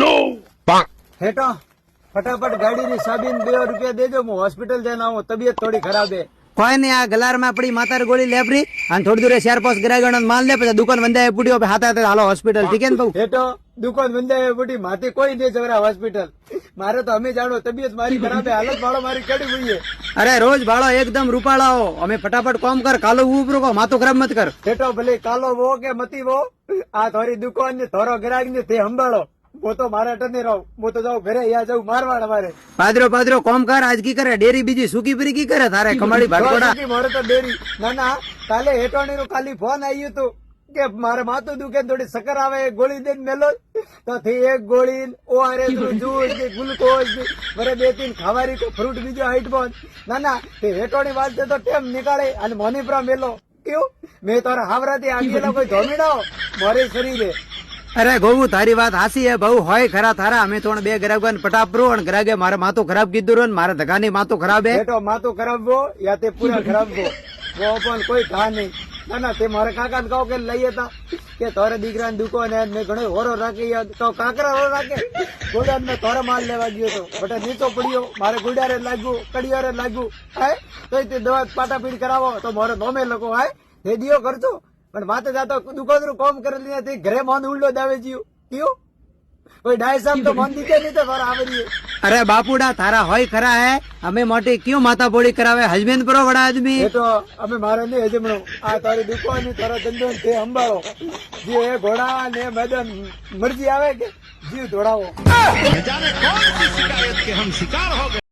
हेठो फटाफट गाड़ी नी चाबी ने 2 रुपया देजो, હું હોસ્પિટલ જઈને આવું, તબિયત થોડી ખરાબ હે। કોઈ નહીં, આ ગલાર માં પડી માતાર ગોળી લેપરી અને થોડી દૂરે 4-5 ગ્રાહકોનો માલ લે, પછી દુકાન બંધાય પૂડ્યો હાથે હાથે હાલો હોસ્પિટલ, ઠીક હે ને બહુ? हेठो दुकान બંધાય પૂડી માથી કોઈ નહીં જવરા હોસ્પિટલ, મારે તો અમે જાણો તબિયત મારી ખરાબ હે, હાલત ભાડો મારી કડી ગઈ હે। અરે રોજ ભાડો એકદમ રૂપાળાઓ, અમે ફટાફટ કામ કર, કાલો ઉભરો કો, માથું ખરાબ મત કર। हेठो भले कालो वो के मती वो, आ थारी दुकान ने थारो ग्राहक ने ते संभाळो, वो तो मारे अटने रहो, वो तो जाओ घरे, या जाऊ मारवाड़ हमारे। પાદરો પાદરો કોમ કર, આજ કી કરે ડેરી બીજી સૂકી પરી કી કરે તારે કમાડી ભાડકોડા? मारे तो डेरी ना ना, काले हेठोनी नु खाली फोन आयो तो કે મારે માથું દુખે, થોડી સકર આવે, ગોળી દે મેલો તો થી એક ગોળી ઓઆરએસ નું જ્યુસ કે ગ્લુકોઝ વરે 2-3 ખાવારી કો ફ્રૂટ બીજો હાઈટ બોન ના ના તે હેટોની વાત તો ટેમ નીકાળે અને મોની પ્રા મેલો ક્યું મેં તારા હાવરાથી આગેલા કોઈ ધોમીડાઓ મારે શરીરે। અરે ગોવું તારી વાત હાસી હે બહુ, હોય ખરા થારા, અમે તો બે ગ્રાહકોને પટાપરો અને ગ્રાહકે મારે માથું ખરાબ કીધું રો ને મારે ધગાની માથું ખરાબ હે। હેટો માથું ખરાબ હો યા તે પૂરા ખરાબ હો, वो પણ કોઈ ઘા નહીં ના ના, તે મારે કાકા ને કહો કે લઈએ તા કે તારે દીકરાની દુકાન હે, મેં ઘણો હોરો રાખી તો કાકરા હોરો રાખે, ગોડાન મેં તારે માલ લેવા ગયો તો બટા નીચો પડ્યો, મારે ગુડારે લાગ્યું, કડિયારે લાગ્યું, હે તો તે દવા પાટાપીડ કરાવો તો મારે નોમે લોકો હે તે દિયો કરતો, પણ માથે જાતો દુકાન નું કામ કરેલી નથી, ઘરે મોન ઉલ્લો દાવે જીવ કયું કોઈ ડાય સાહેબ તો મન દીકે નહીં તો તારા આવે। અરે બાપુડા તારા હોય ખરા હે, અમે મોટી ક્યું માથા બોળી करावे, હસબેન્ડ પરો વડા આદમી એ તો અમે મારે નહીં હજમણો, આ તારી દુકાન તારા ધંધો તે સંભાળો, જે એ ઘોડા ને મેદાન મરજી આવે કે જીવ દોડાવો।